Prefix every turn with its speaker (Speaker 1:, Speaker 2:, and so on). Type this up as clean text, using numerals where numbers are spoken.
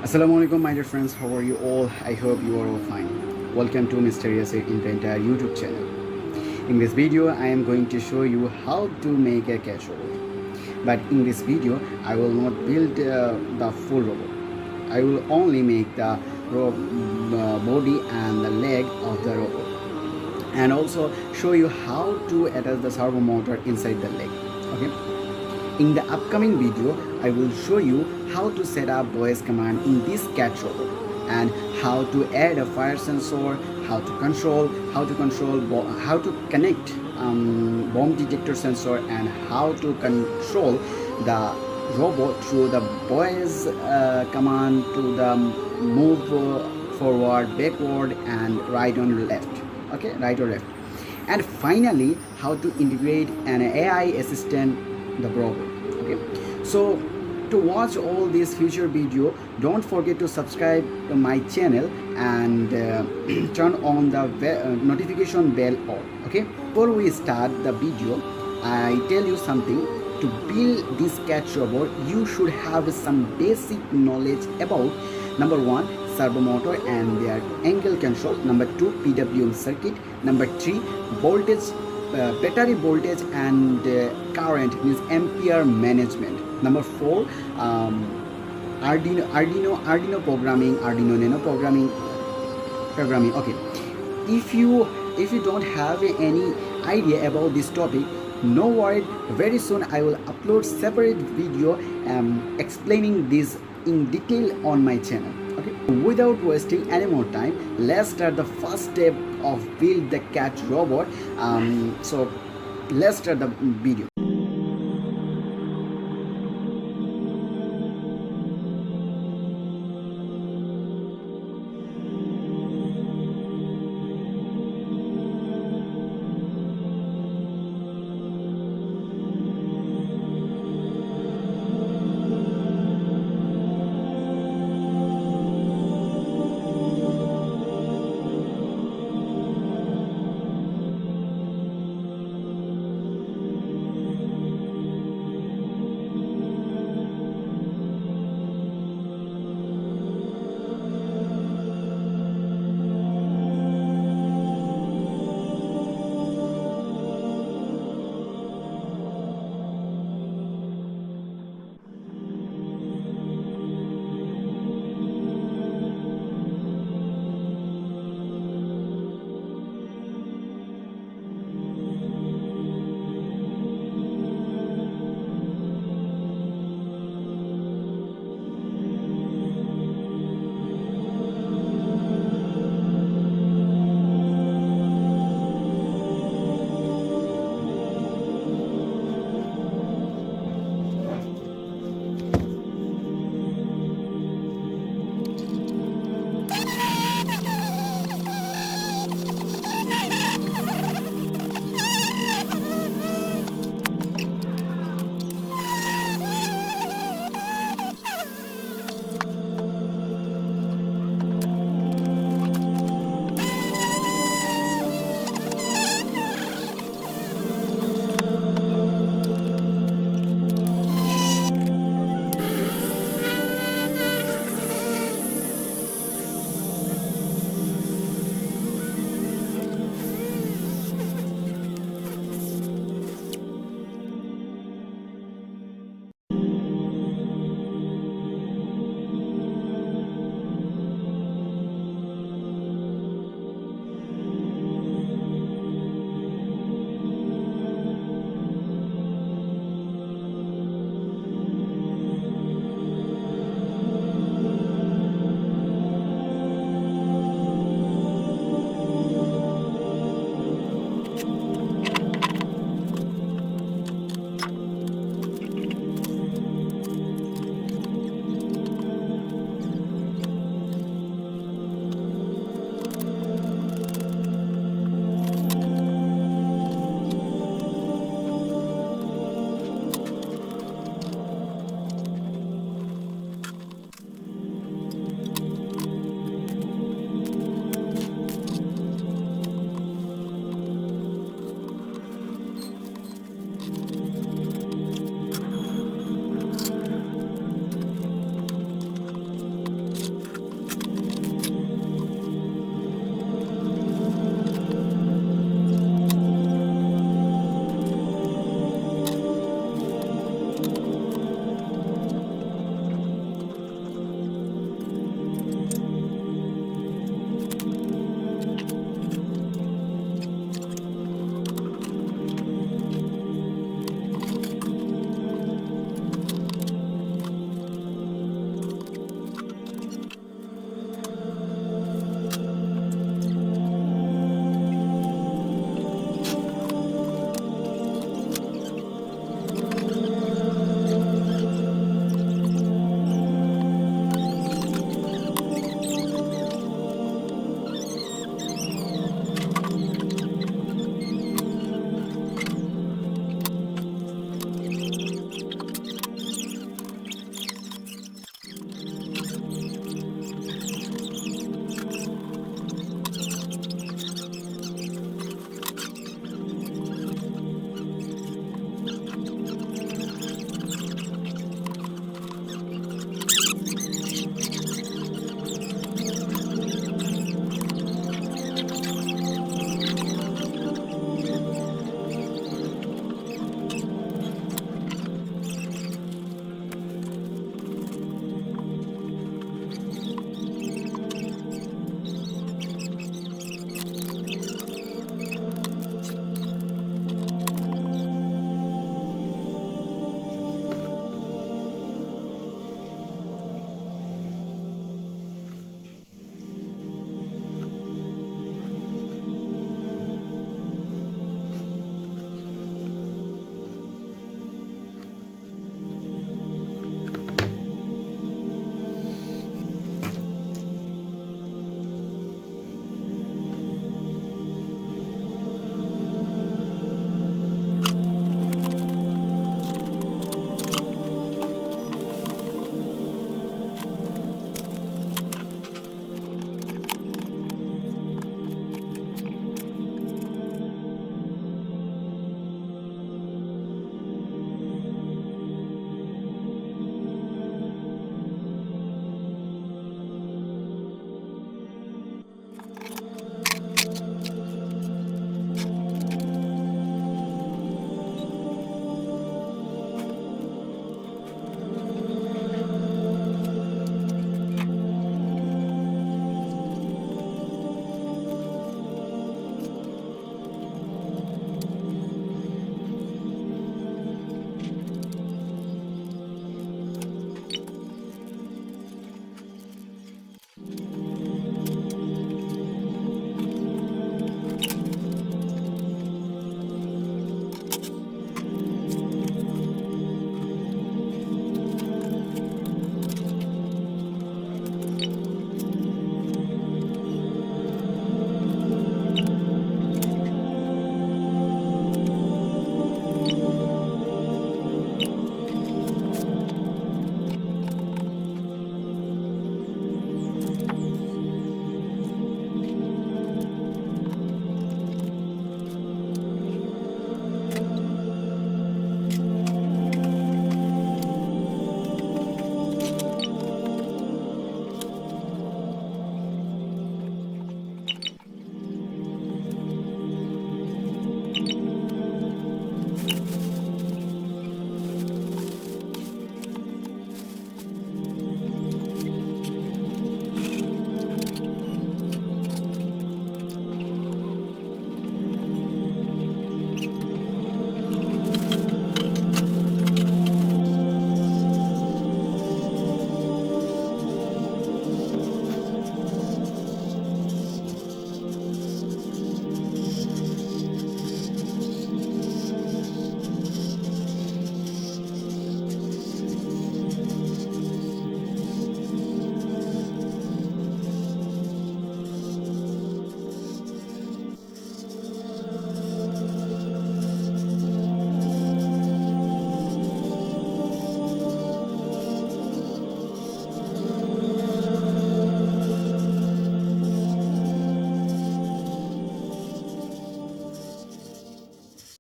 Speaker 1: Assalamualaikum, my dear friends. How are you all? I hope you are all fine. Welcome to Mr. Yaser Inventor YouTube channel. In this video, I am going to show you how to make a catch robot. But in this video, I will not build the full robot. I will only make the body and the leg of the robot, and also show you how to attach the servo motor inside the leg. Okay. In the upcoming video, I will show you how to set up voice command in this catch robot, and how to add a fire sensor, how to connect bomb detector sensor, and how to control the robot through the voice command to the move forward, backward, and right or left. Okay, right or left. And finally, how to integrate an AI assistant the robot. Okay, so to watch all these future video, don't forget to subscribe to my channel and turn on the notification bell on. Okay, before we start the video, I tell you something. To build this catch robot, you should have some basic knowledge about: number 1, servo motor and their angle control; number 2, PWM circuit; number 3, voltage, battery voltage and current, means ampere management; number 4, Arduino programming, Arduino Nano programming. Okay, if you don't have any idea about this topic, no worry, very soon I will upload separate video explaining this in detail on my channel. Okay, without wasting any more time, let's start the first step of build the catch robot. So let's start the video.